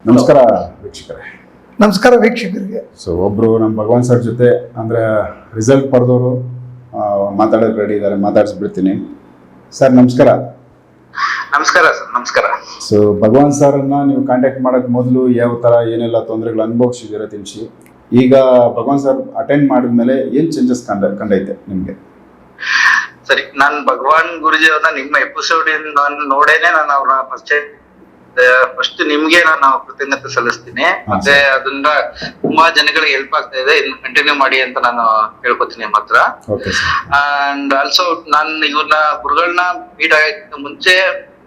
ನಮಸ್ಕಾರ ವೀಕ್ಷಕರೇ. ನಮಸ್ಕಾರ ವೀಕ್ಷಕರಿಗೆ. ಸೊ ಒಬ್ರು ನಮ್ಮ ಭಗವಾನ್ ಸರ್ ಜೊತೆ ಅಂದ್ರೆ ರಿಸಲ್ಟ್ ಪಡೆದವರು ಮಾತಾಡೋಕೆ ರೆಡಿ ಇದ್ದಾರೆ, ಮಾತಾಡಿಸ್ಬಿಡ್ತೀನಿ. ಸರ್ ನಮಸ್ಕಾರ. ನಮಸ್ಕಾರ ಸರ್. ನಮಸ್ಕಾರ. ಸೊ ಭಗವಾನ್ ಸರ್ನ ನೀವು ಕಾಂಟ್ಯಾಕ್ಟ್ ಮಾಡೋಕೆ ಮೊದಲು ಯಾವ ಥರ ಏನೆಲ್ಲ ತೊಂದರೆಗಳು ಅನುಭವಿಸಿದ್ದೀರ ತಿಳಿಸಿ. ಈಗ ಭಗವಾನ್ ಸರ್ ಅಟೆಂಡ್ ಮಾಡಿದ್ಮೇಲೆ ಏನು ಚೇಂಜಸ್ ಕಂಡೈತೆ ನಿಮಗೆ? ಸರಿ, ನಾನು ಭಗವಾನ್ ಗುರುಜಿ ಅವ್ರನ್ನ ನಿಮ್ಮ ಎಪಿಸೋಡ್ ನೋಡೇನೆ ನಾನು ಅವ್ರನ್ನ ಪರಿಚಯ. ಫಸ್ಟ್ ನಿಮ್ಗೆ ನಾನು ಕೃತಜ್ಞತೆ ಸಲ್ಲಿಸ್ತೀನಿ. ಮತ್ತೆ ಅದನ್ನ ತುಂಬಾ ಜನಗಳಿಗೆ ಹೆಲ್ಪ್ ಆಗ್ತಾ ಇದೆ, ಇನ್ನು ಕಂಟಿನ್ಯೂ ಮಾಡಿ ಅಂತ ನಾನು ಹೇಳ್ಕೊತೀನಿ ನಿಮ್ಮ ಹತ್ರ. ಅಂಡ್ ಆಲ್ಸೋ ನಾನು ಇವ್ರನ್ನ ಗುರುಗಳನ್ನ ಮೀಟ್ ಆಗಕ್ಕೆ ಮುಂಚೆ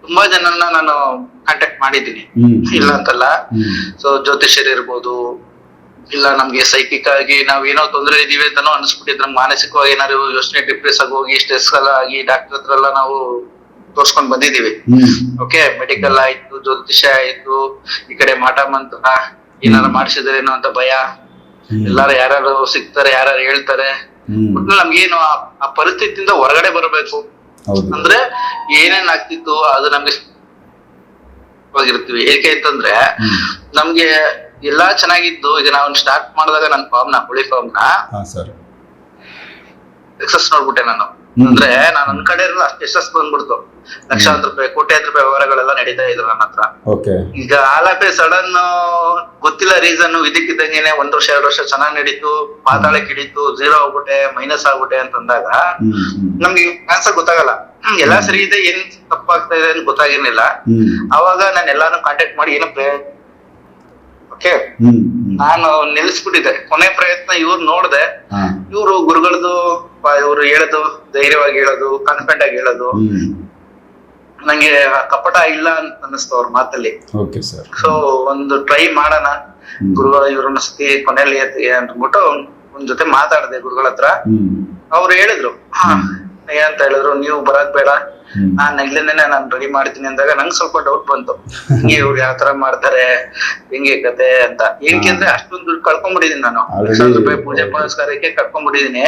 ತುಂಬಾ ಜನರನ್ನ ನಾನು ಕಾಂಟ್ಯಾಕ್ಟ್ ಮಾಡಿದ್ದೀನಿ, ಇಲ್ಲ ಅಂತಲ್ಲ. ಸೊ ಜ್ಯೋತಿಷ್ಯರು ಇರ್ಬೋದು, ಇಲ್ಲ ನಮ್ಗೆ ಸೈಕಿಕ್ ಆಗಿ ನಾವ್ ಏನೋ ತೊಂದರೆ ಇದೀವಿ ಅಂತಾನೋ ಅನ್ಸ್ಬಿಟ್ಟಿದ್ರೆ, ಮಾನಸಿಕವಾಗಿ ಏನಾದ್ರು ಯೋಚನೆ ಡಿಪ್ರೆಸ್ ಆಗಿ ಹೋಗಿ ಸ್ಟ್ರೆಸ್ ಆಗಿ ಡಾಕ್ಟರ್ ಹತ್ರ ಎಲ್ಲ ನಾವು ತೋರ್ಸ್ಕೊಂಡ್ ಬಂದಿದೀವಿ. ಓಕೆ, ಮೆಡಿಕಲ್ ಆಯ್ತು, ಜ್ಯೋತಿಷ್ಯ ಆಯ್ತು, ಈ ಕಡೆ ಮಾಟ ಮಂತ್ರ ಏನಾರು ಮಾಡಿಸಿದ್ರೇನೋ ಅಂತ ಭಯ. ಎಲ್ಲಾರು ಯಾರು ಸಿಗ್ತಾರೆ, ಯಾರು ಹೇಳ್ತಾರೆ. ನಮ್ಗೇನು ಆ ಪರಿಸ್ಥಿತಿಯಿಂದ ಹೊರಗಡೆ ಬರಬೇಕು ಅಂದ್ರೆ ಏನೇನ್ ಆಗ್ತಿತ್ತು ಅದು ನಮ್ಗೆ ಹೋಗಿರ್ತೀವಿ. ಏಕೆ ಅಂತಂದ್ರೆ ನಮ್ಗೆ ಎಲ್ಲಾ ಚೆನ್ನಾಗಿದ್ದು. ಈಗ ನಾವು ಸ್ಟಾರ್ಟ್ ಮಾಡಿದಾಗ ನನ್ನ ಹುಳಿ ಫಾರ್ಮ್ ನ ಸಕ್ಸಸ್ ನೋಡ್ಬಿಟ್ಟೆ ನಾನು. ಅಂದ್ರೆ ನಾನು ಒಂದ್ ಕಡೆ ಇರಲ್ಲ, ಅಷ್ಟು ಯಶಸ್ ಬಂದ್ಬಿಡ್ತು. ಲಕ್ಷಾಂತರ ರೂಪಾಯಿ, ಕೋಟ್ಯಾಂತರ ರೂಪಾಯಿ ವ್ಯವಹಾರಗಳೆಲ್ಲ ನಡೀತಾ ಇದ್ರು ನನ್ನ ಹತ್ರ. ಈಗ ಆಲಾಪೆ ಸಡನ್ ಗೊತ್ತಿಲ್ಲ ರೀಸನ್, ಇದಕ್ಕಿದ್ದಂಗೆನೆ 1 ವರ್ಷ 2 ವರ್ಷ ಚೆನ್ನಾಗ್ ನಡೀತು, ಪಾತಾಳಕ್ಕೆ ಹಿಡಿತು, 0 ಆಗ್ಬಿಟ್ಟೆ, ಮೈನಸ್ ಆಗ್ಬಿಟ್ಟೆ ಅಂತಂದಾಗ ನಮ್ಗೆ ಆನ್ಸರ್ ಗೊತ್ತಾಗಲ್ಲ. ಎಲ್ಲಾ ಸರಿ ಇದೆ, ಏನ್ ತಪ್ಪಾಗ್ತಾ ಇದೆ ಅಂತ ಗೊತ್ತಾಗಿರ್ಲಿಲ್ಲ. ಅವಾಗ ನಾನು ಎಲ್ಲಾನು ಕಾಂಟ್ಯಾಕ್ಟ್ ಮಾಡಿ ಏನೋ ಓಕೆ ನಾನು ನಿಲ್ಲಿಸ್ಬಿಟ್ಟಿದ್ದೆ. ಕೊನೆ ಪ್ರಯತ್ನ ಇವ್ರು ನೋಡ್ದೆ. ಇವ್ರು ಗುರುಗಳದು ಇವ್ರು ಹೇಳೋದು, ಧೈರ್ಯವಾಗಿ ಹೇಳೋದು, ಕಾನ್ಫಿಡೆಂಟ್ ಆಗಿ ಹೇಳೋದು, ನಂಗೆ ಕಪಟ ಇಲ್ಲ ಅಂತ ಅನ್ನಿಸ್ತು ಅವ್ರ ಮಾತಲ್ಲಿ. ಸೊ ಒಂದು ಟ್ರೈ ಮಾಡೋಣ ಗುರುಗಳ ಇವ್ರನ್ನ ಸತಿ ಕೊನೆಯಲ್ಲಿ ಅಂದ್ಬಿಟ್ಟು ಒಂದ್ ಜೊತೆ ಮಾತಾಡಿದೆ ಗುರುಗಳ ಹತ್ರ. ಅವ್ರು ಹೇಳಿದ್ರು ಏನಂತ ಹೇಳಿದ್ರು, ನೀವು ಬರಕ್ ಬೇಡ, ನಾನ್ ಇಲ್ಲೇನೆ ನಾನು ರೆಡಿ ಮಾಡ್ತೀನಿ ಅಂದಾಗ ನಂಗೆ ಸ್ವಲ್ಪ ಡೌಟ್ ಬಂತು. ಹಿಂಗೆ ಇವ್ರು ಯಾವ ತರ ಮಾಡ್ತಾರೆ, ಹೆಂಗೆ ಕತೆ ಅಂತ. ಏನಕ್ಕೆ ಅಂದ್ರೆ ಅಷ್ಟೊಂದು ದುಡ್ಡು ಕಳ್ಕೊಂಡ್ಬಿಟ್ಟಿದೀನಿ ನಾನು, ಲಕ್ಷಾಂತರ ರೂಪಾಯಿ ಪೂಜೆ ಪುನಸ್ಕಾರಕ್ಕೆ ಕಳ್ಕೊಂಡ್ಬಿಟ್ಟಿದೀನಿ.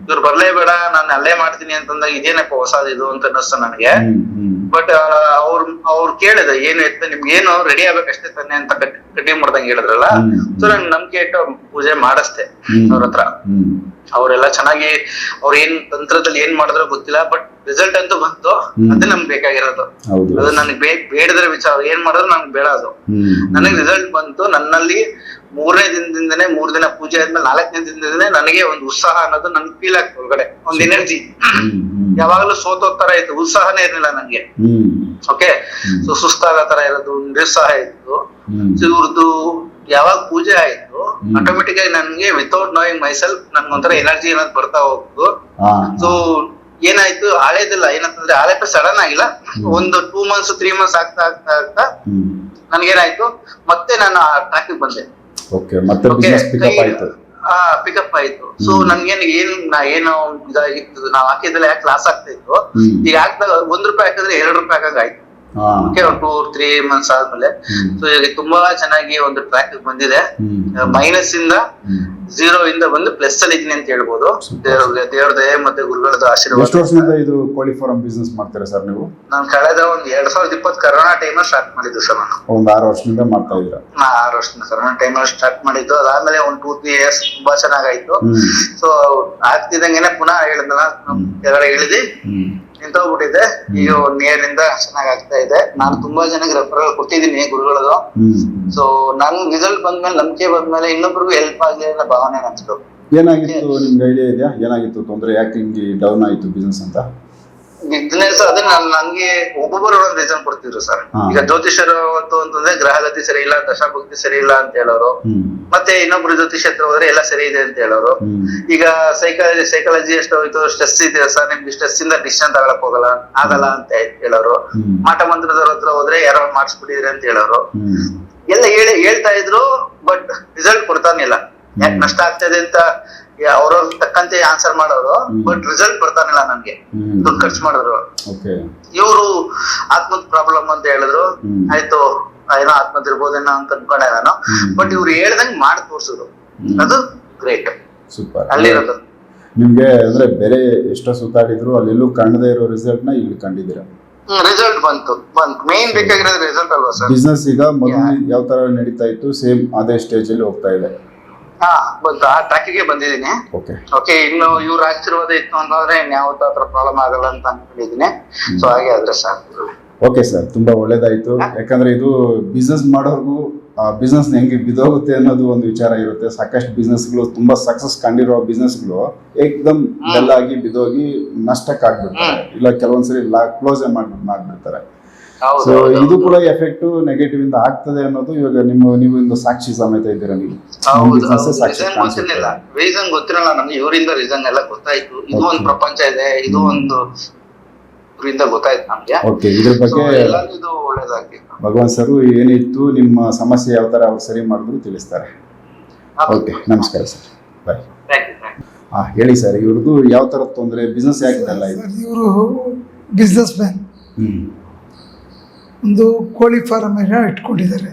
ಇವ್ರು ಬರ್ಲೇಬೇಡ, ನಾನು ಅಲ್ಲೇ ಮಾಡ್ತೀನಿ ಅಂತಂದಾಗ ಇದೇನಪ್ಪ ಹೊಸದಿದು ಅಂತ ಅನ್ನಿಸ್ತು ನನಗೆ. ಬಟ್ ಅವ್ರು ಕೇಳಿದೆ, ಏನು ಎತ್ತ ನಿಮ್ಗೆ ಏನು ರೆಡಿ ಆಗ್ಬೇಕಷ್ಟೇ ತಾನೆ ಅಂತ ಕಟಿಂಗ್ ಮಾಡ್ದಂಗೆ ಹೇಳಿದ್ರಲ್ಲ. ಸೊ ನನ್ ನಂಬಿಕೆ ಇಟ್ಟು ಪೂಜೆ ಮಾಡಿಸ್ದೆ ಅವ್ರ ಹತ್ರ. ಅವರೆಲ್ಲ ಚೆನ್ನಾಗಿ ಅವ್ರ ಏನ್ ತಂತ್ರದಲ್ಲಿ ಏನ್ ಮಾಡಿದ್ರೋ ಗೊತ್ತಿಲ್ಲ, ಬಟ್ ರಿಸಲ್ಟ್ ಅಂತೂ ಬಂತು. ಅದೇ ನಮ್ಗೆ ಬೇಕಾಗಿರೋದು. ಅದು ನನಗೆ ಬೇಡದ್ರ ವಿಚಾರ, ಏನ್ ಮಾಡಿದ್ರು ನನ್ಗೆ ಬೇಡ. ಅದು ನನಗೆ ರಿಸಲ್ಟ್ ಬಂತು. ನನ್ನಲ್ಲಿ 3ನೇ ದಿನದಿಂದನೇ, 3 ದಿನ ಪೂಜೆ ಆದ್ಮೇಲೆ 4ನೇ ದಿನದಿಂದನೇ ನನಗೆ ಒಂದು ಉತ್ಸಾಹ ಅನ್ನೋದು ನನ್ಗೆ ಫೀಲ್ ಆಗ್ತದೆ ಒಳಗಡೆ. ಒಂದು ಎನರ್ಜಿ ಯಾವಾಗ್ಲೂ ಸೋತೋತರ ಇತ್ತು, ಉತ್ಸಾಹನೇ ಇರ್ಲಿಲ್ಲ ನನ್ಗೆ. ಓಕೆ, ಸೊ ಸುಸ್ತಾಗೋ ತರ ಇರೋದು, ನಿರುತ್ಸಾಹ ಇತ್ತು. ಇವ್ರದ್ದು ಯಾವಾಗ ಪೂಜೆ ಆಯ್ತು, ಆಟೋಮೆಟಿಕ್ ಆಗಿ ನನ್ಗೆ ವಿತೌಟ್ ನೋಯಿಂಗ್ ಮೈಸೆಲ್ಫ್ ನನ್ಗೊಂಥರ ಎನರ್ಜಿ ಏನಾದ್ರು ಬರ್ತಾ ಹೋಗ್ತು. ಸೊ ಏನಾಯ್ತು, ಹಳೇದಿಲ್ಲ. ಏನಂತಂದ್ರೆ ಹಳೆ ಸಡನ್ ಆಗಿಲ್ಲ, ಒಂದು 2 months 3 months ಆಗ್ತಾ ಆಗ್ತಾ ಆಗ್ತಾ ನನ್ಗೇನಾಯ್ತು, ಮತ್ತೆ ನಾನು ಟ್ರ್ಯಾಕ್ ಬಂದೆ. ಪಿಕಪ್ ಆಯ್ತು. ಸೊ ನನ್ಗೇನು ಏನೋ ಇದಾಗಿತ್ತು, ನಾವ್ ಹಾಕಿದ್ರೆ ಯಾಕೆ ಲಾಸ್ ಆಗ್ತಾ ಇತ್ತು. ಈಗ ಹಾಕಿದಾಗ ₹1 ಹಾಕಿದ್ರೆ ₹2 ಹಾಕಂಗ ಆಯ್ತು. ಓಕೆ, 2-3 months ಆದ್ಮೇಲೆ ಸೊ ಈಗ ತುಂಬಾ ಚೆನ್ನಾಗಿ ಒಂದು ಟ್ರ್ಯಾಕ್ ಬಂದಿದೆ. ಮೈನಸ್ ಇಂದ 0 ಇಂದ ಬಂದು ಪ್ಲಸ್ ಅಲ್ಲಿ ಇದೀನಿ ಅಂತ ಹೇಳ್ಬೋದು. ದೇವ್ರ ದಯೆ ಮತ್ತೆ ಗುರುಗಳದ ಆಶೀರ್ವಾದ. ಎಷ್ಟು ವರ್ಷದಿಂದ ಇದು ಕೋಳಿ ಫಾರ್ಮ್ ಬಿಸ್ನೆಸ್ ಮಾಡ್ತೀರಾ ಸರ್ ನೀವು? ನಾನು ಕಳೆದ ಒಂದು 2020 ಕರೋನಾ ಟೈಮ್ ಸ್ಟಾರ್ಟ್ ಮಾಡಿದ್ದು ಸರ್. ನಾನು ಒಂದು 6 ವರ್ಷದಿಂದ ಮಾಡ್ತಾ ಇದ್ದೀರಾ? 6 ವರ್ಷದಿಂದ ಕರೋನಾ ಟೈಮ್ ಸ್ಟಾರ್ಟ್ ಮಾಡಿದ್ದು. ಅದಾದ್ಮೇಲೆ ಒಂದು 2-3 years ತುಂಬಾ ಚೆನ್ನಾಗಾಯ್ತು. ಸೊ ಆಗ್ತಿದಂಗೆನೆ ಪುನಃ ಹೇಳಿದ್ನಲ್ಲ, ಕೆಳಗಡೆ ಇಳಿದಿ ನಿಂತೋಗ್ಬಿಟ್ಟಿದೆ. ಈಗ 1 year ಇಂದ ಚೆನ್ನಾಗ್ ಆಗ್ತಾ ಇದೆ. ನಾನು ತುಂಬಾ ಜನಕ್ಕೆ ರೆಫರಲ್ ಕೊಟ್ಟಿದ್ದೀನಿ ಗುರುಗಳದು. ಸೊ ನನ್ ರಿಸಲ್ಟ್ ಬಂದ್ಮೇಲೆ, ನಂಬಿಕೆ ಬಂದ್ಮೇಲೆ ಇನ್ನೊಬ್ರಿಗೂ ಹೆಲ್ಪ್ ಆಗ್ಲಿ ಅನ್ನೋ ಭಾವನೆ ಅನ್ಸ್ತು. ಏನಾಗಿತ್ತು ನಿಮ್ಗೆ ಐಡಿಯಾ ಇದೆಯಾ? ಏನಾಗಿತ್ತು ತೊಂದ್ರೆ, ಯಾಕೆ ಹಿಂಗೆ ಡೌನ್ ಆಯ್ತು ಬಿಸ್ನೆಸ್ ಅಂತ? ಬಿಸ್ನೆಸ್ ಅದೇ ನನ್ಗೆ ಒಬ್ಬೊಬ್ಬರು ಒಂದೊಂದು ರೀಸನ್ ಕೊಡ್ತಿದ್ರು ಸರ್. ಈಗ ಜ್ಯೋತಿಷರು ಅಂತಂದ್ರೆ ಗ್ರಹಗತಿ ಸರಿ ಇಲ್ಲ, ದಶಾಭಕ್ತಿ ಸರಿ ಇಲ್ಲ ಅಂತ ಹೇಳೋರು. ಮತ್ತೆ ಇನ್ನೊಬ್ರು ಜ್ಯೋತಿಷ ಹತ್ರ ಹೋದ್ರೆ ಎಲ್ಲ ಸರಿ ಇದೆ ಅಂತ ಹೇಳೋರು. ಈಗ ಸೈಕಾಲಜಿ ಎಷ್ಟು ಹೋಯ್ತು, ಸ್ಟ್ರೆಸ್ ಇದೆ ಸರ್, ನಿಮ್ಗೆ ಸ್ಟ್ರೆಸ್ ಇಂದ ಡಿಸಿಷನ್ ತಗೊಳಕ್ ಆಗಲ್ಲ ಅಂತ ಹೇಳೋರು. ಮಾಟ ಮಂತ್ರದವ್ರ ಹತ್ರ ಹೋದ್ರೆ ಯಾರೋ ಮಾಡಿಸ್ಬಿಟ್ಟಿದ್ರೆ ಅಂತ ಹೇಳೋರು. ಎಲ್ಲ ಹೇಳ್ತಾ ಇದ್ರು, ಬಟ್ ರಿಸಲ್ಟ್ ಕೊಡ್ತಾನಿಲ್ಲ. ಯಾಕೆ ನಷ್ಟ ಆಗ್ತದೆ ಅಂತ ಅವ್ರವ್ರ ತಕ್ಕಂತೆ ಆನ್ಸರ್ ಮಾಡೋರು, ಬಟ್ ರಿಸಲ್ಟ್ ಬರ್ತಾನಿಲ್ಲ ನನ್ಗೆ. ದುಡ್ಡು ಖರ್ಚು ಮಾಡಿದ್ರು. ಇವ್ರು ಆತ್ಮದ ಪ್ರಾಬ್ಲಮ್ ಅಂತ ಹೇಳಿದ್ರು. ಆಯ್ತು, ಏನೋ ಆತ್ಮದ ಇರ್ಬೋದೇನೋ ಅಂತ ಅನ್ಕೊಂಡೆ ನಾನು. ಬಟ್ ಇವ್ರು ಹೇಳ್ದಂಗ್ ಮಾಡಿ ತೋರ್ಸಿದ್ರು, ಅದು ಗ್ರೇಟ್. ಅಲ್ಲಿರೋದು ನಿಮ್ಗೆ ಅಂದ್ರೆ ಬೇರೆ ಎಷ್ಟೋ ಸುತ್ತಾಡಿದ್ರು ಅಲ್ಲೆಲ್ಲೂ ಕಾಣದೇ ಇರೋ ರಿಸಲ್ಟ್ ನ ಇಲ್ಲಿ ಕಂಡಿದ್ದೀರಾ? ರಿಸಲ್ಟ್ ಬಂತು ಮೇನ್ ಬೇಕಾಗಿರೋದು ರಿಸಲ್ಟ್ ಅಲ್ವಾ ಸರ್? ಬಿಸ್ನೆಸ್ ಈಗ ಮೊದಲು ಯಾವ ತರ ನಡೀತಾ ಇತ್ತು ಸೇಮ್ ಅದೇ ಸ್ಟೇಜ್ ಅಲ್ಲಿ ಹೋಗ್ತಾ ಇದೆ. ಹಾ ಬಂತು, ಆ ಟ್ರ್ಯಾಕಿಗೆ ಬಂದಿದ್ದೀನಿ. ಓಕೆ ಓಕೆ, ಇನ್ನು ಇವ್ರ ಆಶೀರ್ವಾದ ಇತ್ತು ಅಂತಂದ್ರೆ ಇನ್ಯಾವತ್ತೂ ಆ ಥರ ಪ್ರಾಬ್ಲಮ್ ಆಗಲ್ಲ ಅಂತ ಅನ್ಕೊಂಡಿದ್ದೀನಿ. ಸೊ ಹಾಗೆ ಆದ್ರೆ ಸಾಕು. ಓಕೆ ಸರ್, ತುಂಬಾ ಒಳ್ಳೇದಾಯ್ತು. ಯಾಕಂದ್ರೆ ಇದು ಬಿಸ್ನೆಸ್ ಮಾಡೋರ್ಗು ಬಿಸ್ನೆಸ್ ಹೆಂಗೆ ಬಿದೋಗುತ್ತೆ ಅನ್ನೋದು ಒಂದು ವಿಚಾರ ಇರುತ್ತೆ. ಸಾಕಷ್ಟು ಬಿಸ್ನೆಸ್ಗಳು ತುಂಬಾ ಸಕ್ಸಸ್ ಕಂಡಿರೋ ಬಿಸ್ನೆಸ್ಗಳು ಏಕ್ದಮ್ ಡಲ್ ಆಗಿ ಬಿದೋಗಿ ನಷ್ಟಕ್ಕೆ ಆಗ್ಬಿಡ್ತಾರೆ, ಇಲ್ಲ ಕೆಲವೊಂದ್ಸರಿ ಕ್ಲೋಸ್ ಮಾಡ್ಬಿಡ್ತಾರೆ. ಸೊ ಇದು ಕೂಡ ಎಫೆಕ್ಟ್ ನೆಗೆಟಿವ್ ಇಂದ ಆಗ್ತದೆ ಅನ್ನೋದು ಇವಾಗ ನೀವು ಒಂದು ಸಾಕ್ಷಿ ಸಮೇತ ಇದ್ದೀರಾ. ನೀವು ಸಾಕ್ಷಿ ಗೊತ್ತಿರಲಿಲ್ಲ, ರೀಸನ್ ಗೊತ್ತಿರಲ್ಲ ನಮ್ಗೆ. ಇವರಿಂದ ರೀಸನ್ ಎಲ್ಲ ಗೊತ್ತಾಯ್ತು. ಇದು ಒಂದು ಪ್ರಪಂಚ ಇದೆ, ಇದು ಒಂದು ಇವರಿಂದ ಗೊತ್ತಾಯ್ತು ನಮ್ಗೆ. ಓಕೆ, ಇದ್ರ ಬಗ್ಗೆ ಇದು ಒಳ್ಳೇದಾಗ್ಲಿ. ಭಗವಾನ್ ಸರ್ ಏನಿತ್ತು ನಿಮ್ಮ ಸಮಸ್ಯೆ ಯಾವ ತರ ಅವ್ರು ಸರಿ ಮಾಡಿದ್ರು ತಿಳಿಸ್ತಾರೆ. ಓಕೆ, ನಮಸ್ಕಾರ ಸರ್, ಬಾಯ್. ಹೇಳಿ ಸರ್, ಇವ್ರದ್ದು ಯಾವ ತರ ತೊಂದರೆ, ಬಿಸ್ನೆಸ್ ಯಾಕಿದಲ್ಲ ಇದು? ಇವರು ಬಿಸ್ನೆಸ್ ಮ್ಯಾನ್, ಒಂದು ಕೋಳಿ ಫಾರಂ ಇಟ್ಕೊಂಡಿದ್ದಾರೆ.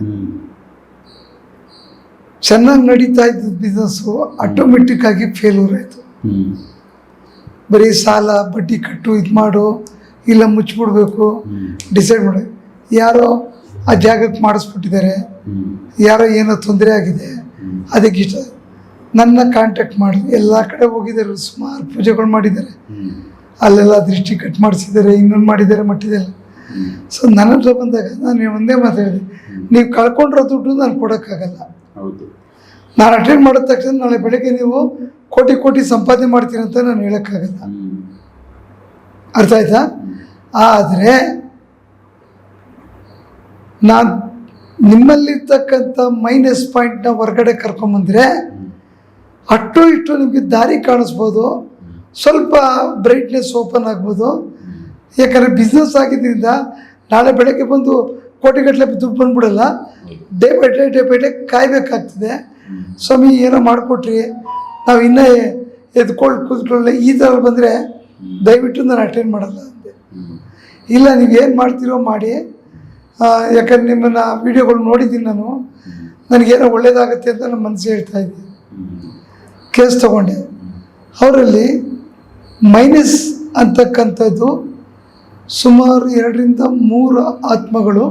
ಚೆನ್ನಾಗಿ ನಡೀತಾ ಇದ್ದ ಬಿಸ್ನೆಸ್ಸು ಆಟೋಮೆಟಿಕ್ ಆಗಿ ಫೇಲ್ಯೂರ್ ಆಯಿತು. ಬರೀ ಸಾಲ ಬಡ್ಡಿ ಕಟ್ಟು ಇದು ಮಾಡು, ಇಲ್ಲ ಮುಚ್ಚಿಬಿಡ್ಬೇಕು ಡಿಸೈಡ್ ಮಾಡಿ. ಯಾರೋ ಆ ಜಾಗಕ್ಕೆ ಮಾಡಿಸ್ಬಿಟ್ಟಿದ್ದಾರೆ, ಯಾರೋ ಏನೋ ತೊಂದರೆ ಆಗಿದೆ, ಅದಕ್ಕೆ ಇಷ್ಟ ನನ್ನ ಕಾಂಟ್ಯಾಕ್ಟ್ ಮಾಡಿ ಎಲ್ಲ ಕಡೆ ಹೋಗಿದ್ದಾರೆ, ಸುಮಾರು ಪೂಜೆಗಳು ಮಾಡಿದ್ದಾರೆ, ಅಲ್ಲೆಲ್ಲ ದೃಷ್ಟಿ ಕಟ್ ಮಾಡಿಸಿದ್ದಾರೆ, ಇನ್ನೊಂದು ಮಾಡಿದ್ದಾರೆ ಮಟ್ಟಿದೆಲ್ಲ. ಸೊ ನನ್ನ ಹತ್ರ ಬಂದಾಗ ನಾನು ಒಂದೇ ಮಾತಾಡಿದೆ, ನೀವು ಕಳ್ಕೊಂಡಿರೋ ದುಡ್ಡು ನಾನು ಕೊಡೋಕ್ಕಾಗಲ್ಲ. ನಾನು ಅಟೆಂಡ್ ಮಾಡಿದ ತಕ್ಷಣ ನಾಳೆ ಬೆಳಗ್ಗೆ ನೀವು ಕೋಟಿ ಕೋಟಿ ಸಂಪಾದನೆ ಮಾಡ್ತೀರ ಅಂತ ನಾನು ಹೇಳೋಕ್ಕಾಗಲ್ಲ. ಅರ್ಥ ಆಯ್ತಾ? ಆದರೆ ನಾನು ನಿಮ್ಮಲ್ಲಿರ್ತಕ್ಕಂಥ ಮೈನಸ್ ಪಾಯಿಂಟ್ನ ಹೊರಗಡೆ ಕರ್ಕೊಂಬಂದರೆ ಅಷ್ಟು ಇಷ್ಟು ನಿಮಗೆ ದಾರಿ ಕಾಣಿಸ್ಬೋದು, ಸ್ವಲ್ಪ ಬ್ರೈಟ್ನೆಸ್ ಓಪನ್ ಆಗ್ಬೋದು. ಯಾಕಂದರೆ ಬಿಸ್ನೆಸ್ ಆಗಿದ್ದರಿಂದ ನಾಳೆ ಬೆಳಗ್ಗೆ ಬಂದು ಕೋಟಿಗಟ್ಟಲೆ ದುಡ್ಡು ಬಂದ್ಬಿಡಲ್ಲ. ಡೇ ಬೈ ಡೇ ಕಾಯಬೇಕಾಗ್ತದೆ. ಸ್ವಾಮಿ ಏನೋ ಮಾಡಿಕೊಟ್ರಿ, ನಾವು ಇನ್ನೂ ಕೂತ್ಕೊಳ್ಳೆ, ಈ ಥರ ಬಂದರೆ ದಯವಿಟ್ಟು ನಾನು ಅಟೆಂಡ್ ಮಾಡಲ್ಲ ಅಂದೆ. ಇಲ್ಲ, ನೀವೇನು ಮಾಡ್ತೀರೋ ಮಾಡಿ, ಯಾಕಂದ್ರೆ ನಿಮ್ಮನ್ನು ವೀಡಿಯೋಗಳು ನೋಡಿದ್ದೀನಿ ನಾನು, ನನಗೇನೋ ಒಳ್ಳೇದಾಗುತ್ತೆ ಅಂತ ನಮ್ಮ ಮನಸ್ಸು ಹೇಳ್ತಾ ಇದ್ದೆ. ಕೇಸ್ ತಗೊಂಡೆ. ಅವರಲ್ಲಿ ಮೈನಸ್ ಅಂತಕ್ಕಂಥದ್ದು ಸುಮಾರು 2ರಿಂದ 3 ಆತ್ಮಗಳು,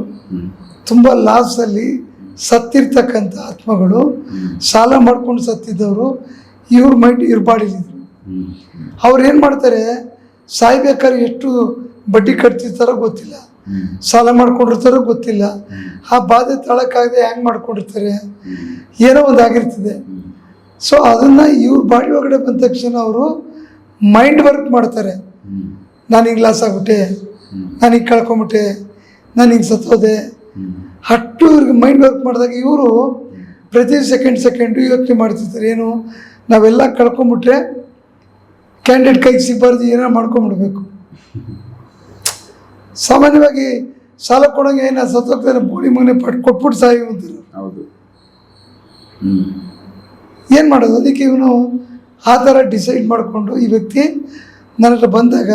ತುಂಬ ಲಾಸಲ್ಲಿ ಸತ್ತಿರ್ತಕ್ಕಂಥ ಆತ್ಮಗಳು, ಸಾಲ ಮಾಡ್ಕೊಂಡು ಸತ್ತಿದ್ದವರು ಇವ್ರ ಮೈಂಡ್ ಇರ್ಬಾಡಿಲಿದ್ರು. ಅವ್ರು ಏನು ಮಾಡ್ತಾರೆ, ಸಾಯ್ಬೇಕಾದ್ರೆ ಎಷ್ಟು ಬಡ್ಡಿ ಕಟ್ತಿರ್ತಾರೋ ಗೊತ್ತಿಲ್ಲ, ಸಾಲ ಮಾಡ್ಕೊಂಡಿರ್ತಾರೋ ಗೊತ್ತಿಲ್ಲ, ಆ ಬಾಧೆ ತಾಳಕ್ಕಾಗದೆ ಹ್ಯಾಂಗೆ ಮಾಡ್ಕೊಂಡಿರ್ತಾರೆ, ಏನೋ ಒಂದು ಆಗಿರ್ತದೆ. ಸೊ ಅದನ್ನು ಇವ್ರ ಬಾಡಿ ಒಳಗಡೆ ಬಂದ ತಕ್ಷಣ ಅವರು ಮೈಂಡ್ ವರ್ಕ್ ಮಾಡ್ತಾರೆ. ನಾನೀಗ ಲಾಸ್ ಆಗ್ಬಿಟ್ಟೆ, ನಾನೀಗ ಕಳ್ಕೊಂಬಿಟ್ಟೆ, ನಾನೀಗ ಸತ್ತೋದೆ. ಅಷ್ಟು ಇವ್ರಿಗೆ ಮೈಂಡ್ ವರ್ಕ್ ಮಾಡಿದಾಗ ಇವರು ಪ್ರತಿ ಸೆಕೆಂಡು ಯೋಚನೆ ಮಾಡ್ತಿರ್ತಾರೆ, ಏನು ನಾವೆಲ್ಲ ಕಳ್ಕೊಂಬಿಟ್ರೆ ಕ್ಯಾಂಡಿಡೇಟ್ ಕೈಗೆ ಸಿಗಬಾರ್ದು, ಏನೋ ಮಾಡ್ಕೊಂಬಿಡ್ಬೇಕು. ಸಾಮಾನ್ಯವಾಗಿ ಸಾಲ ಕೊಡೋಂಗೆ ಏನು ಸತ್ತೋಗ್ತಾರೆ, ಬೋಳಿ ಮನೆ ಕೊಟ್ಬಿಟ್ಟು ಸಾಯಿ ಅಂತಾರೆ. ಹೌದು, ಏನು ಮಾಡೋದು? ಅದಕ್ಕೆ ಇವನು ಆ ಥರ ಡಿಸೈಡ್ ಮಾಡಿಕೊಂಡು ಈ ವ್ಯಕ್ತಿ ನನ್ನ ಹತ್ರ ಬಂದಾಗ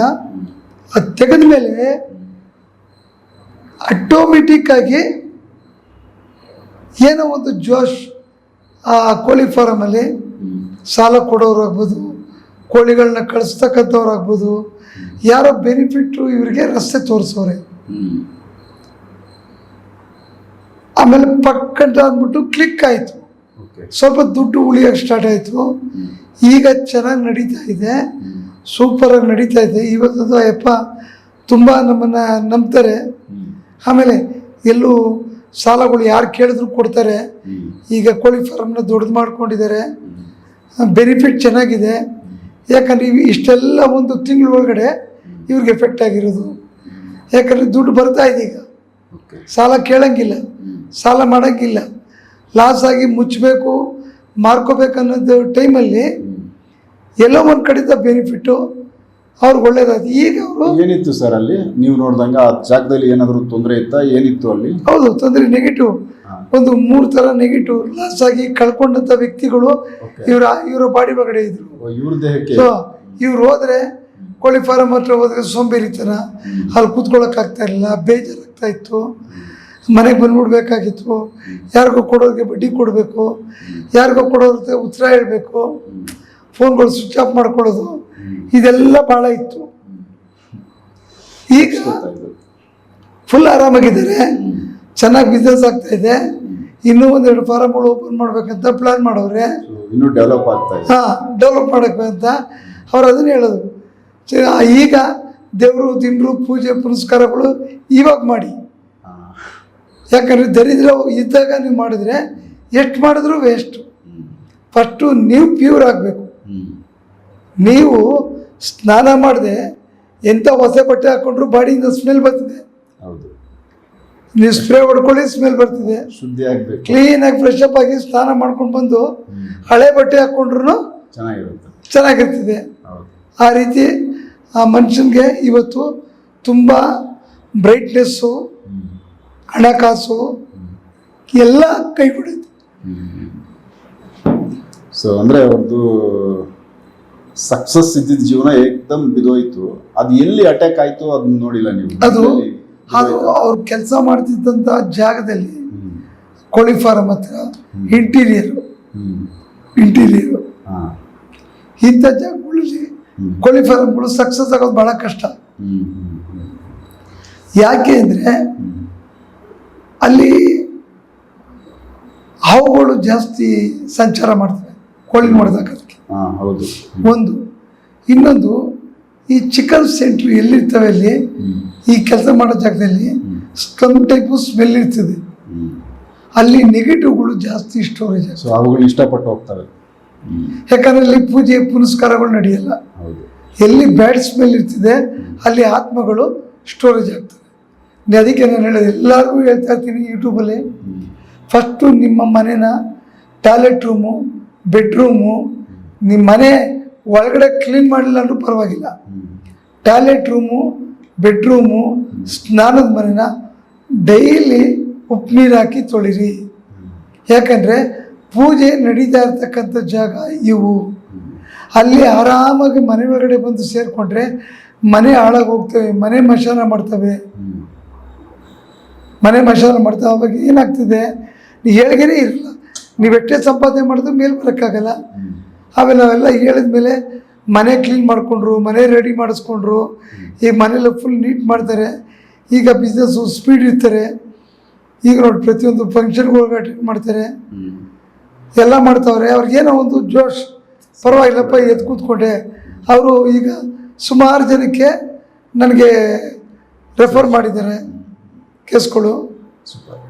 ಅದು ತೆಗೆದ ಮೇಲೆ ಆಟೋಮೆಟಿಕ್ಕಾಗಿ ಏನೋ ಒಂದು ಜೋಶ್ ಆ ಕೋಳಿ ಫಾರಮಲ್ಲಿ ಸಾಲ ಕೊಡೋರು ಆಗ್ಬೋದು, ಕೋಳಿಗಳನ್ನ ಕಳಿಸ್ತಕ್ಕಂಥವ್ರು ಆಗ್ಬೋದು, ಯಾರೋ ಬೆನಿಫಿಟ್ಟು ಇವರಿಗೆ ರಸ್ತೆ ತೋರಿಸೋರೆ. ಆಮೇಲೆ ಪಕ್ಕಂತ ಅಂದ್ಬಿಟ್ಟು ಕ್ಲಿಕ್ ಆಯಿತು, ಸ್ವಲ್ಪ ದುಡ್ಡು ಉಳಿಯೋಕ್ಕೆ ಸ್ಟಾರ್ಟ್ ಆಯಿತು. ಈಗ ಚೆನ್ನಾಗಿ ನಡೀತಾ ಇದೆ, ಸೂಪರಾಗಿ ನಡೀತಾ ಇದೆ. ಇವತ್ತು ಅಯ್ಯಪ್ಪ ತುಂಬ ನಮ್ಮನ್ನು ನಂಬ್ತಾರೆ. ಆಮೇಲೆ ಎಲ್ಲೂ ಸಾಲಗಳು ಯಾರು ಕೇಳಿದ್ರು ಕೊಡ್ತಾರೆ. ಈಗ ಕೋಳಿ ಫಾರಮ್ನ ದೊಡ್ಡದು ಮಾಡ್ಕೊಂಡಿದ್ದಾರೆ, ಬೆನಿಫಿಟ್ ಚೆನ್ನಾಗಿದೆ. ಯಾಕಂದರೆ ಇಷ್ಟೆಲ್ಲ ಒಂದು ತಿಂಗಳ ಒಳಗಡೆ ಇವ್ರಿಗೆ ಎಫೆಕ್ಟ್ ಆಗಿರೋದು. ಯಾಕಂದರೆ ದುಡ್ಡು ಬರ್ತಾ ಇದೆ, ಈಗ ಸಾಲ ಕೇಳೋಂಗಿಲ್ಲ, ಸಾಲ ಮಾಡೋಂಗಿಲ್ಲ, ಲಾಸ್ ಆಗಿ ಮುಚ್ಚಬೇಕು, ಮಾರ್ಕೋಬೇಕು ಅನ್ನೋದು ಟೈಮಲ್ಲಿ ಎಲ್ಲೋ ಒಂದು ಕಡೆಯಿಂದ ಬೆನಿಫಿಟ್ಟು ಅವ್ರಿಗೆ ಒಳ್ಳೇದಾಯ್ತು. ಈಗ ಅವರು ಏನಿತ್ತು ಸರ್ ಅಲ್ಲಿ ನೀವು ನೋಡ್ದಂಗೆ ಆ ಜಾಗದಲ್ಲಿ ಏನಾದರೂ ತೊಂದರೆ ಇತ್ತಾ, ಏನಿತ್ತು ಅಲ್ಲಿ? ಹೌದು, ತೊಂದರೆ ನೆಗೆಟಿವ್, ಒಂದು 3 ಥರ ನೆಗೆಟಿವ್. ಲಾಸ್ ಆಗಿ ಕಳ್ಕೊಂಡಂಥ ವ್ಯಕ್ತಿಗಳು ಇವರ ಬಾಡಿ ಒಳಗಡೆ ಇದ್ರು. ಇವ್ರ ದೇಹಕ್ಕೆ ಸೊ ಇವ್ರು ಹೋದ್ರೆ ಕೋಳಿ ಫಾರಮ್ ಹತ್ರ ಹೋದ್ರೆ ಸೋಂಬೇರಿತನ, ಅಲ್ಲಿ ಕೂತ್ಕೊಳ್ಳೋಕ್ಕಾಗ್ತಾ ಇರಲಿಲ್ಲ, ಬೇಜಾರಾಗ್ತಾ ಇತ್ತು, ಮನೆಗೆ ಬಂದ್ಬಿಡ್ಬೇಕಾಗಿತ್ತು, ಯಾರಿಗೋ ಕೊಡೋರಿಗೆ ಬಡ್ಡಿ ಕೊಡಬೇಕು, ಯಾರಿಗೋ ಕೊಡೋರಿಗೆ ಉತ್ತರ ಹೇಳಬೇಕು, ಫೋನ್ಗಳು ಸ್ವಿಚ್ ಆಫ್ ಮಾಡ್ಕೊಳ್ಳೋದು, ಇದೆಲ್ಲ ಭಾಳ ಇತ್ತು. ಈಗ ಫುಲ್ ಆರಾಮಾಗಿದ್ದಾರೆ, ಚೆನ್ನಾಗಿ ಬಿಸ್ನೆಸ್ ಆಗ್ತಾ ಇದೆ. ಇನ್ನೂ ಒಂದೆರಡು ಫಾರಮ್ಗಳು ಓಪನ್ ಮಾಡ್ಬೇಕಂತ ಪ್ಲಾನ್ ಮಾಡವ್ರೆ. ಇನ್ನೂ ಡೆವಲಪ್ ಆಗ್ತಾ ಇದೆ. ಡೆವಲಪ್ ಮಾಡಬೇಕು ಅಂತ ಅವ್ರು ಅದನ್ನ ಹೇಳೋದು. ಈಗ ದೇವರು ತಿಂಗಳು ಪೂಜೆ ಪುನಸ್ಕಾರಗಳು ಇವಾಗ ಮಾಡಿ. ಯಾಕಂದರೆ ದರಿದ್ರ ಇದ್ದಾಗ ನೀವು ಮಾಡಿದ್ರೆ ಎಷ್ಟು ಮಾಡಿದ್ರೂ ವೇಸ್ಟ್. ಫಸ್ಟು ನೀವು ಪ್ಯೂರ್ ಆಗಬೇಕು. ನೀವು ಸ್ನಾನ ಮಾಡದೆ ಎಂಥ ಹೊಸ ಬಟ್ಟೆ ಹಾಕ್ಕೊಂಡ್ರು ಬಾಡಿಯಿಂದ ಸ್ಮೆಲ್ ಬರ್ತಿದೆ. ನೀವು ಸ್ಪ್ರೇ ಹೊಡ್ಕೊಳ್ಳಿ, ಸ್ಮೆಲ್ ಬರ್ತಿದೆ. ಶುದ್ಧಿ ಆಗಬೇಕು. ಕ್ಲೀನಾಗಿ ಫ್ರೆಶ್ ಅಪ್ ಆಗಿ ಸ್ನಾನ ಮಾಡ್ಕೊಂಡು ಬಂದು ಹಳೆ ಬಟ್ಟೆ ಹಾಕ್ಕೊಂಡ್ರು ಚೆನ್ನಾಗಿರ್ತದೆ. ಆ ರೀತಿ ಆ ಮನುಷ್ಯನಿಗೆ ಇವತ್ತು ತುಂಬ ಬ್ರೈಟ್ನೆಸ್ಸು, ಹಣಕಾಸು ಎಲ್ಲ ಕೈ ಕೊಡುತ್ತೆ. ಸೊ ಅಂದರೆ ಅವ್ರದ್ದು ಸಕ್ಸಸ್ ಇದ್ದಿದ್ದ ಜೀವನ ಏಕ್ದಮ್ ಬಿದೋಯ್ತು. ಅದು ಎಲ್ಲಿ ಅಟ್ಯಾಕ್ ಆಯ್ತು ಅದನ್ನ ನೋಡಿಲ್ಲ ನೀವು? ಅದು ಅವ್ರು ಕೆಲಸ ಮಾಡ್ತಿದ್ದಂಥ ಜಾಗದಲ್ಲಿ ಕೋಳಿ ಫಾರಮ್ ಹತ್ರ ಇಂಟೀರಿಯರು ಇಂಥ ಜಾಗಗಳಲ್ಲಿ ಕೋಳಿ ಫಾರಮ್ಗಳು ಸಕ್ಸಸ್ ಆಗೋದು ಭಾಳ ಕಷ್ಟ. ಯಾಕೆ ಅಂದರೆ ಅಲ್ಲಿ ಹಾವುಗಳು ಜಾಸ್ತಿ ಸಂಚಾರ ಮಾಡ್ತವೆ ಕೋಳಿ ನೋಡ್ದಕ್ಕೆ. ಒಂದು ಇನ್ನೊಂದು, ಈ ಚಿಕನ್ ಸೆಂಟ್ರ್ ಎಲ್ಲಿರ್ತವೆ ಅಲ್ಲಿ ಈ ಕೆಲಸ ಮಾಡೋ ಜಾಗದಲ್ಲಿ ಒಂದು ಟೈಪು ಸ್ಮೆಲ್ ಇರ್ತದೆ. ಅಲ್ಲಿ ನೆಗೆಟಿವ್ಗಳು ಜಾಸ್ತಿ ಸ್ಟೋರೇಜ್ ಆಗ್ತವೆ. ಅವುಗಳು ಇಷ್ಟಪಟ್ಟು ಹೋಗ್ತವೆ. ಯಾಕಂದ್ರೆ ಅಲ್ಲಿ ಪೂಜೆ ಪುನಸ್ಕಾರಗಳು ನಡೆಯಲ್ಲ. ಎಲ್ಲಿ ಬ್ಯಾಡ್ ಸ್ಮೆಲ್ ಇರ್ತದೆ ಅಲ್ಲಿ ಆತ್ಮಗಳು ಸ್ಟೋರೇಜ್ ಆಗ್ತವೆ. ಅದಕ್ಕೆ ನಾನು ಹೇಳೋದು ಎಲ್ಲರಿಗೂ ಹೇಳ್ತಾ ಇರ್ತೀನಿ ಯೂಟ್ಯೂಬಲ್ಲಿ, ಫಸ್ಟು ನಿಮ್ಮ ಮನೇನ ಟಾಯ್ಲೆಟ್ ರೂಮು, ಬೆಡ್ರೂಮು, ನಿಮ್ಮ ಮನೆ ಒಳಗಡೆ ಕ್ಲೀನ್ ಮಾಡಲಿಲ್ಲ ಅಂದ್ರೂ ಪರವಾಗಿಲ್ಲ, ಟಾಯ್ಲೆಟ್ ರೂಮು, ಬೆಡ್ರೂಮು, ಸ್ನಾನದ ಮನೆನ ಡೈಲಿ ಉಪ್ಪು ನೀರು ಹಾಕಿ ತೊಳಿರಿ. ಯಾಕಂದರೆ ಪೂಜೆ ನಡೀತಾ ಇರ್ತಕ್ಕಂಥ ಜಾಗ ಇವು. ಅಲ್ಲಿ ಆರಾಮಾಗಿ ಮನೆ ಒಳಗಡೆ ಬಂದು ಸೇರಿಕೊಂಡ್ರೆ ಮನೆ ಹಾಳಾಗಿ ಹೋಗ್ತವೆ, ಮನೆ ಮಶಾನ ಮಾಡ್ತವೆ. ಮನೆ ಮಶಾನ ಮಾಡ್ತವೆ. ಅವಾಗ ಏನಾಗ್ತದೆ, ನೀವು ಹೇಳಿಗೆನೇ ಇರಲ್ಲ. ನೀವು ಎಷ್ಟೇ ಸಂಪಾದನೆ ಮಾಡಿದ್ರು ಮೇಲೆ ಬರೋಕ್ಕಾಗಲ್ಲ. ಆಮೇಲೆ ನಾವೆಲ್ಲ ಹೇಳಿದ ಮೇಲೆ ಮನೆ ಕ್ಲೀನ್ ಮಾಡಿಕೊಂಡ್ರು, ಮನೆ ರೆಡಿ ಮಾಡಿಸ್ಕೊಂಡ್ರು. ಈಗ ಮನೆಯೆಲ್ಲ ಫುಲ್ ನೀಟ್ ಮಾಡ್ತಾರೆ. ಈಗ ಬಿಸ್ನೆಸ್ಸು ಸ್ಪೀಡ್ ಇರ್ತಾರೆ. ಈಗ ನೋಡಿ ಪ್ರತಿಯೊಂದು ಫಂಕ್ಷನ್ಗಳಿಗೆ ಅಟೆಂಡ್ ಮಾಡ್ತಾರೆ, ಎಲ್ಲ ಮಾಡ್ತಾವ್ರೆ. ಅವ್ರಿಗೇನೋ ಒಂದು ಜೋಶ್, ಪರವಾಗಿಲ್ಲಪ್ಪ ಎದ್ದು ಕೂತ್ಕೊಂಡೆ. ಅವರು ಈಗ ಸುಮಾರು ಜನಕ್ಕೆ ನನಗೆ ರೆಫರ್ ಮಾಡಿದ್ದಾರೆ ಕೇಸ್ಗಳು.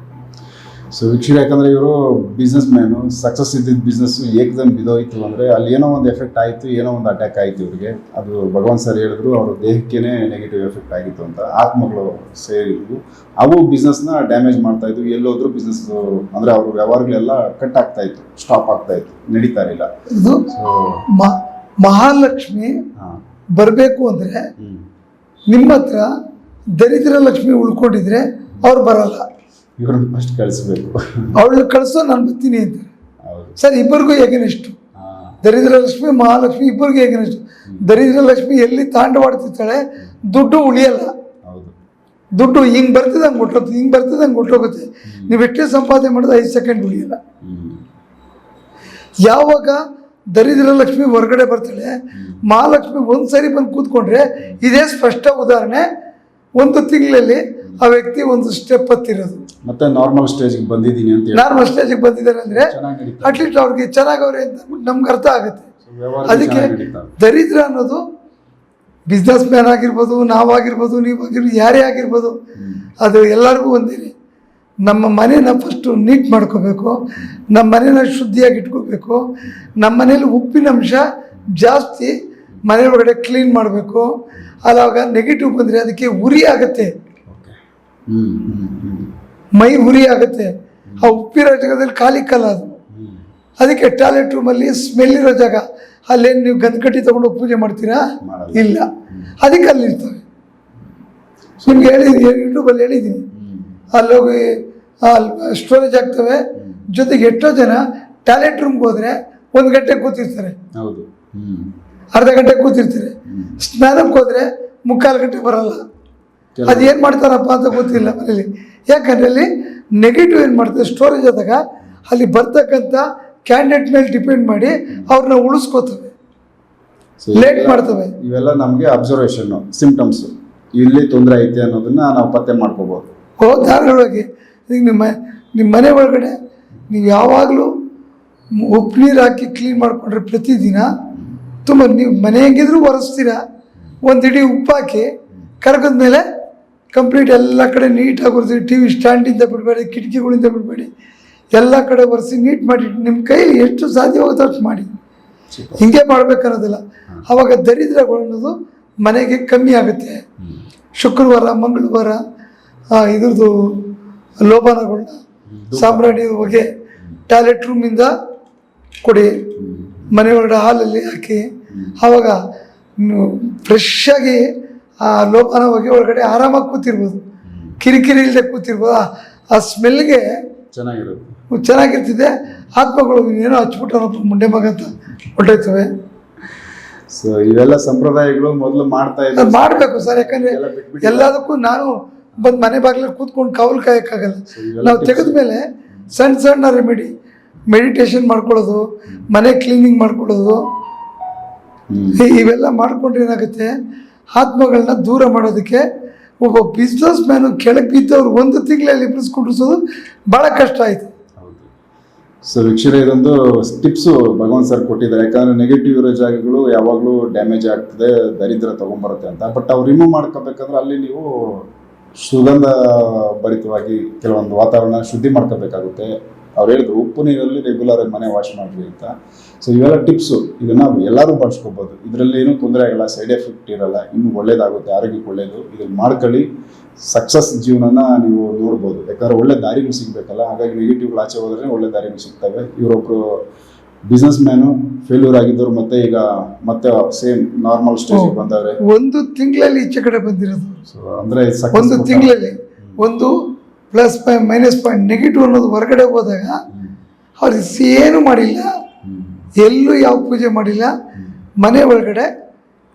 ಸೊ ವೀಕ್ಷಕರು, ಯಾಕಂದರೆ ಇವರು ಬಿಸ್ನೆಸ್ ಮ್ಯಾನು, ಸಕ್ಸಸ್ ಇದ್ದಿದ್ದು ಬಿಸ್ನೆಸ್ಸು ಏಕದಮ್ ಬಿದೋಯ್ತು ಅಂದರೆ ಅಲ್ಲಿ ಏನೋ ಒಂದು ಎಫೆಕ್ಟ್ ಆಯಿತು, ಏನೋ ಒಂದು ಅಟ್ಯಾಕ್ ಆಯಿತು ಇವ್ರಿಗೆ. ಅದು ಭಗವಂತ ಸರ್ ಹೇಳಿದ್ರು, ಅವ್ರ ದೇಹಕ್ಕೇ ನೆಗೆಟಿವ್ ಎಫೆಕ್ಟ್ ಆಗಿತ್ತು ಅಂತ. ಆತ್ಮಗಳು ಸೇರಿದ್ವು, ಅವು ಬಿಸ್ನೆಸ್ನ ಡ್ಯಾಮೇಜ್ ಮಾಡ್ತಾಯಿದ್ವು. ಎಲ್ಲೋದ್ರೂ ಬಿಸ್ನೆಸ್ ಅಂದರೆ ಅವ್ರ ವ್ಯವಹಾರಗಳೆಲ್ಲ ಕಟ್ ಆಗ್ತಾಯಿತ್ತು, ಸ್ಟಾಪ್ ಆಗ್ತಾಯಿತ್ತು, ನಡೀತಾ ಇರಲಿಲ್ಲ. ಇದು ಮಹಾಲಕ್ಷ್ಮಿ ಬರಬೇಕು ಅಂದರೆ ನಿಮ್ಮ ಹತ್ರ ದರಿದ್ರ ಲಕ್ಷ್ಮಿ ಉಳ್ಕೊಂಡಿದ್ರೆ ಅವ್ರು ಬರಲ್ಲ. ಇವ್ರನ್ನ ಫಸ್ಟ್ ಕಳಿಸ್ಬೇಕು. ಅವಳನ್ನ ಕಳಿಸೋ ನಾನು ಬರ್ತೀನಿ ಅಂತಾರೆ. ಸರ್, ಇಬ್ಬರಿಗೂ ಹೇಗೇನೆಷ್ಟು ದರಿದ್ರ ಲಕ್ಷ್ಮಿ ಮಹಾಲಕ್ಷ್ಮಿ ಇಬ್ಬರಿಗೂ ಹೇಗೇನೆಷ್ಟು. ದರಿದ್ರ ಲಕ್ಷ್ಮಿ ಎಲ್ಲಿ ತಾಂಡವಾಡ್ತಿರ್ತಾಳೆ, ದುಡ್ಡು ಉಳಿಯಲ್ಲ. ದುಡ್ಡು ಹಿಂಗೆ ಬರ್ತದೆ ಹಂಗೆ ಹೊಟ್ಟೋಗುತ್ತೆ, ಹಿಂಗೆ ಬರ್ತದೆ ಹಂಗೆ ಹೊಟ್ಟೋಗುತ್ತೆ. ನೀವು ಎಷ್ಟೇ ಸಂಪಾದನೆ ಮಾಡೋದು 5 ಸೆಕೆಂಡ್ ಉಳಿಯಲ್ಲ. ಯಾವಾಗ ದರಿದ್ರ ಲಕ್ಷ್ಮಿ ಹೊರಗಡೆ ಬರ್ತಾಳೆ, ಮಹಾಲಕ್ಷ್ಮಿ ಒಂದು ಸರಿ ಬಂದು ಕೂತ್ಕೊಂಡ್ರೆ, ಇದೇ ಸ್ಪಷ್ಟ ಉದಾಹರಣೆ. 1 ತಿಂಗಳಲ್ಲಿ ಆ ವ್ಯಕ್ತಿ ಒಂದು ಸ್ಟೆಪ್ ಹತ್ತಿರೋದು, ಮತ್ತೆ ನಾರ್ಮಲ್ ಸ್ಟೇಜ್ಗೆ ಬಂದಿದ್ದೀನಿ ಅಂತ. ನಾರ್ಮಲ್ ಸ್ಟೇಜಿಗೆ ಬಂದಿದ್ದಾರೆ ಅಂದರೆ ಅಟ್ಲೀಸ್ಟ್ ಅವ್ರಿಗೆ ಚೆನ್ನಾಗವ್ರೆ ಅಂತ ನಮ್ಗೆ ಅರ್ಥ ಆಗುತ್ತೆ. ಅದಕ್ಕೆ ದರಿದ್ರ ಅನ್ನೋದು ಬಿಸ್ನೆಸ್ ಮ್ಯಾನ್ ಆಗಿರ್ಬೋದು, ನಾವಾಗಿರ್ಬೋದು, ನೀವಾಗಿರ್ಬೋದು, ಯಾರೇ ಆಗಿರ್ಬೋದು, ಅದು ಎಲ್ಲರಿಗೂ ಒಂದೇ. ನಮ್ಮ ಮನೇನ ಫಸ್ಟು ನೀಟ್ ಮಾಡ್ಕೋಬೇಕು, ನಮ್ಮ ಮನೇನ ಶುದ್ಧಿಯಾಗಿ ಇಟ್ಕೋಬೇಕು. ನಮ್ಮ ಮನೇಲಿ ಉಪ್ಪಿನ ಅಂಶ ಜಾಸ್ತಿ ಮನೆ ಒಳಗಡೆ ಕ್ಲೀನ್ ಮಾಡಬೇಕು. ಅವಾಗ ನೆಗೆಟಿವ್ ಬಂದರೆ ಅದಕ್ಕೆ ಉರಿ ಆಗುತ್ತೆ, ಮೈ ಉರಿ ಆಗುತ್ತೆ. ಆ ಉಪ್ಪಿರೋ ಜಾಗದಲ್ಲಿ ಖಾಲಿ ಕಲ್ಲ ಅದು. ಅದಕ್ಕೆ ಟಾಯ್ಲೆಟ್ ರೂಮಲ್ಲಿ ಸ್ಮೆಲ್ ಇರೋ ಜಾಗ, ಅಲ್ಲೇನು ನೀವು ಗಂಧಕಟ್ಟಿ ತೊಗೊಂಡು ಪೂಜೆ ಮಾಡ್ತೀರಾ? ಇಲ್ಲ. ಅದಕ್ಕೆ ಅಲ್ಲಿ ಇರ್ತವೆ. ನಿಮ್ಗೆ ಹೇಳಿದ್ದೀನಿ, ಯೂಟ್ಯೂಬಲ್ಲಿ ಹೇಳಿದ್ದೀನಿ, ಅಲ್ಲೋಗಿ ಸ್ಟೋರೇಜ್ ಆಗ್ತವೆ. ಜೊತೆಗೆ ಎಷ್ಟೋ ಜನ ಟಾಯ್ಲೆಟ್ ರೂಮ್ಗೆ ಹೋದರೆ 1 ಗಂಟೆ ಕೂತಿರ್ತಾರೆ, ಅರ್ಧ ಗಂಟೆ ಕೂತಿರ್ತಾರೆ. ಸ್ನಾನಕ್ಕೆ ಹೋದರೆ 3/4 ಗಂಟೆ ಬರಲ್ಲ. ಅದೇನು ಮಾಡ್ತಾರಪ್ಪ ಅಂತ ಗೊತ್ತಿಲ್ಲ ಮನೇಲಿ. ಯಾಕಂದರೆ ಅಲ್ಲಿ ನೆಗೆಟಿವ್ ಏನು ಮಾಡ್ತಾರೆ, ಸ್ಟೋರೇಜ್ ಆದಾಗ ಅಲ್ಲಿ ಬರ್ತಕ್ಕಂಥ ಕ್ಯಾಂಡಿಡೇಟ್ ಮೇಲೆ ಡಿಪೆಂಡ್ ಮಾಡಿ ಅವ್ರನ್ನ ಉಳಿಸ್ಕೋತವೆ, ಲೇಟ್ ಮಾಡ್ತವೆ. ಇವೆಲ್ಲ ನಮಗೆ ಅಬ್ಸರ್ವೇಷನ್ ಸಿಂಪ್ಟಮ್ಸ್. ಇಲ್ಲಿ ತೊಂದರೆ ಐತೆ ಅನ್ನೋದನ್ನ ನಾವು ಪತ್ತೆ ಮಾಡ್ಕೋಬಹುದು. ಧಾರಾಳವಾಗಿ ಈಗ ನಿಮ್ಮ ಮನೆ ಒಳಗಡೆ ನೀವು ಯಾವಾಗಲೂ ಉಪ್ಪು ನೀರು ಹಾಕಿ ಕ್ಲೀನ್ ಮಾಡಿಕೊಂಡ್ರೆ ಪ್ರತಿದಿನ ತುಂಬ ನೀವು ಮನೆ ಹೆಂಗಿದ್ರು ಒರೆಸ್ತೀರ, ಒಂದು ಇಡೀ ಉಪ್ಪು ಹಾಕಿ ಕರಗದ ಮೇಲೆ ಕಂಪ್ಲೀಟ್ ಎಲ್ಲ ಕಡೆ ನೀಟಾಗಿ ಒರೆಸಿ, ಟಿ ವಿ ಸ್ಟ್ಯಾಂಡಿಂದ ಬಿಡಬೇಡಿ, ಕಿಟಕಿಗಳಿಂದ ಬಿಡಬೇಡಿ, ಎಲ್ಲ ಕಡೆ ಒರೆಸಿ ನೀಟ್ ಮಾಡಿ ನಿಮ್ಮ ಕೈಲಿ ಎಷ್ಟು ಸಾಧ್ಯವಾಗುತ್ತೋ ಅಷ್ಟು ಮಾಡಿ. ಹಿಂಗೆ ಮಾಡ್ಬೇಕನ್ನೋದಿಲ್ಲ. ಆವಾಗ ದರಿದ್ರಗಳು ಅನ್ನೋದು ಮನೆಗೆ ಕಮ್ಮಿ ಆಗುತ್ತೆ. ಶುಕ್ರವಾರ ಮಂಗಳವಾರ ಇದ್ರದ್ದು ಲೋಬಾನಗಳನ್ನ ಸಾಂಬ್ರಾಣಿ ಹೊಗೆ ಟಾಯ್ಲೆಟ್ ರೂಮಿಂದ ಕೊಡಿ, ಮನೆ ಒಳಗಡೆ ಹಾಲಲ್ಲಿ ಹಾಕಿ, ಆವಾಗ ಫ್ರೆಶ್ ಆಗಿ ಆ ಲೋಬಾನ ಹೊಗೆ ಒಳಗಡೆ ಆರಾಮಾಗಿ ಕೂತಿರ್ಬೋದು, ಕಿರಿಕಿರಿ ಇಲ್ಲದೆ ಕೂತಿರ್ಬೋದು. ಆ ಸ್ಮೆಲ್ಗೆ ಚೆನ್ನಾಗಿರ್ತಿದೆ. ಆತ್ಮಗಳು ಏನೋ ಹಚ್ಬಿಟ್ಟನಪ್ಪ ಮುಂಡೆ ಮಗ ಅಂತ ಹೊರಟೋಯ್ತವೆ. ಸೊ ಇವೆಲ್ಲ ಸಂಪ್ರದಾಯಗಳು ಮೊದಲು ಮಾಡ್ತಾ ಇದ್ದ ಮಾಡಬೇಕು ಸರ್. ಯಾಕಂದರೆ ಎಲ್ಲದಕ್ಕೂ ನಾನು ಬಂದು ಮನೆ ಬಾಗಿಲಲ್ಲಿ ಕೂತ್ಕೊಂಡು ಕಾವಲು ಕಾಯೋಕ್ಕಾಗಲ್ಲ. ನಾವು ತೆಗೆದ ಮೇಲೆ ಸಣ್ಣ ಸಣ್ಣ ರೆಮಿಡಿ, ಮೆಡಿಟೇಷನ್ ಮಾಡ್ಕೊಳ್ಳೋದು, ಮನೆ ಕ್ಲೀನಿಂಗ್ ಮಾಡ್ಕೊಳ್ಳೋದು, ಇವೆಲ್ಲ ಮಾಡ್ಕೊಂಡ್ರೆ ಏನಾಗುತ್ತೆ, ಆತ್ಮಗಳನ್ನ ದೂರ ಮಾಡೋದಕ್ಕೆ ಒಬ್ಬ ಬಿಸ್ನೆಸ್ ಮ್ಯಾನು ಕೆಳಗೆ ಬಿದ್ದವ್ರು 1 ತಿಂಗಳಲ್ಲಿ ಬಿಡಿಸ್ಕೊಂಡಿಸೋದು ಭಾಳ ಕಷ್ಟ ಆಯಿತು. ಸೊ ವೀಕ್ಷಕರೇ, ಇದೊಂದು ಟಿಪ್ಸು ಭಗವಂತ ಸರ್ ಕೊಟ್ಟಿದ್ದಾರೆ. ಯಾಕಂದರೆ ನೆಗೆಟಿವ್ ಇರೋ ಜಾಗಗಳು ಯಾವಾಗಲೂ ಡ್ಯಾಮೇಜ್ ಆಗ್ತದೆ, ದರಿದ್ರ ತೊಗೊಂಬರುತ್ತೆ ಅಂತ. ಬಟ್ ಅವ್ರು ರಿಮೂವ್ ಮಾಡ್ಕೋಬೇಕಂದ್ರೆ ಅಲ್ಲಿ ನೀವು ಸುಗಂಧ ಭರಿತವಾಗಿ ಕೆಲವೊಂದು ವಾತಾವರಣ ಶುದ್ಧಿ ಮಾಡ್ಕೋಬೇಕಾಗುತ್ತೆ. ಅವ್ರು ಹೇಳಿದ್ರು ಉಪ್ಪು ನೀರಲ್ಲಿ ರೆಗ್ಯುಲರ್ ಮನೆ ವಾಶ್ ಮಾಡಿರಿ ಅಂತ. ಸೊ ಇವೆಲ್ಲ ಟಿಪ್ಸು, ಇದನ್ನು ಎಲ್ಲರೂ ಬಳಸ್ಕೋಬೋದು. ಇದರಲ್ಲಿ ಏನೂ ತೊಂದರೆ ಆಗಲ್ಲ, ಸೈಡ್ ಎಫೆಕ್ಟ್ ಇರಲ್ಲ, ಇನ್ನೂ ಒಳ್ಳೇದಾಗುತ್ತೆ, ಆರೋಗ್ಯಕ್ಕೆ ಒಳ್ಳೆಯದು. ಇದನ್ನು ಮಾಡ್ಕೊಳ್ಳಿ, ಸಕ್ಸಸ್ ಜೀವನನ ನೀವು ನೋಡ್ಬೋದು. ಯಾಕಂದರೆ ಒಳ್ಳೆ ದಾರಿಗಳು ಸಿಗಬೇಕಲ್ಲ, ಹಾಗಾಗಿ ನೆಗೆಟಿವ್ಗಳು ಆಚೆ ಹೋದ್ರೆ ಒಳ್ಳೆ ದಾರಿಗಳು ಸಿಗ್ತವೆ. ಇವರೊಬ್ಬರು ಬಿಸ್ನೆಸ್ ಮ್ಯಾನು ಫೇಲ್ಯೂರ್ ಆಗಿದ್ದವ್ರು ಮತ್ತೆ ಈಗ ಮತ್ತೆ ಸೇಮ್ ನಾರ್ಮಲ್ ಸ್ಟೇಜಿಗೆ ಬಂದವ್ರೆ. 1 ತಿಂಗಳಲ್ಲಿ ಈಚೆ ಕಡೆ ಬಂದಿರೋದು. ಸೊ ಅಂದರೆ 1 ತಿಂಗಳಲ್ಲಿ ಒಂದು ಪ್ಲಸ್ ಮೈನಸ್ ಪಾಯಿಂಟ್ ನೆಗೆಟಿವ್ ಅನ್ನೋದು ಹೊರಗಡೆ ಹೋದಾಗ ಅವ್ರು ಏನು ಮಾಡಿಲ್ಲ, ಎಲ್ಲೂ ಯಾವ ಪೂಜೆ ಮಾಡಿಲ್ಲ, ಮನೆ ಒಳಗಡೆ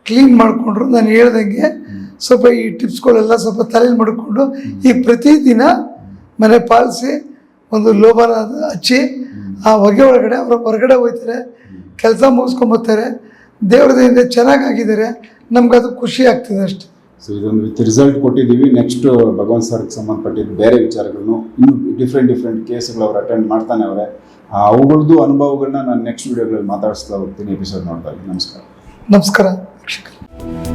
ಕ್ಲೀನ್ ಮಾಡಿಕೊಂಡ್ರು. ನಾನು ಹೇಳ್ದಂಗೆ ಸ್ವಲ್ಪ ಈ ಟಿಪ್ಸ್ಗಳೆಲ್ಲ ಸ್ವಲ್ಪ ತಲೆಯಲ್ಲಿ ಮಾಡಿಕೊಂಡು ಈ ಪ್ರತಿದಿನ ಮನೆ ಪಾಲಿಸಿ ಒಂದು ಲೋಬಾನ ಹಚ್ಚಿ ಆ ಹೊಗೆ ಒಳಗಡೆ ಅವರು ಹೊರಗಡೆ ಹೋಗ್ತಾರೆ, ಕೆಲಸ ಮುಗಿಸ್ಕೊಂಬರ್ತಾರೆ, ದೇವ್ರದಿಂದ ಚೆನ್ನಾಗಿದ್ದಾರೆ, ನಮ್ಗದು ಖುಷಿ ಆಗ್ತದೆ ಅಷ್ಟೆ. ಸೊ ಇದೊಂದು ವಿತ್ ರಿಸಲ್ಟ್ ಕೊಟ್ಟಿದ್ದೀವಿ. ನೆಕ್ಸ್ಟ್ ಭಗವಂತ ಸರ್ಗೆ ಸಂಬಂಧಪಟ್ಟಿದ್ದು ಬೇರೆ ವಿಚಾರಗಳನ್ನು ಇನ್ನೂ ಡಿಫ್ರೆಂಟ್ ಕೇಸ್ಗಳು ಅವ್ರು ಅಟೆಂಡ್ ಮಾಡ್ತಾನೆ ಅವರೇ. ಅವುಗಳದ್ದು ಅನುಭವಗಳನ್ನ ನಾನು ನೆಕ್ಸ್ಟ್ ವಿಡಿಯೋಗಳಲ್ಲಿ ಮಾತಾಡಿಸ್ತಾ ಹೋಗ್ತೀನಿ, ಎಪಿಸೋಡ್ ನೋಡ್ತಾ ಇದ್ದೀನಿ. ನಮಸ್ಕಾರ. ನಮಸ್ಕಾರ ವೀಕ್ಷಕರೇ.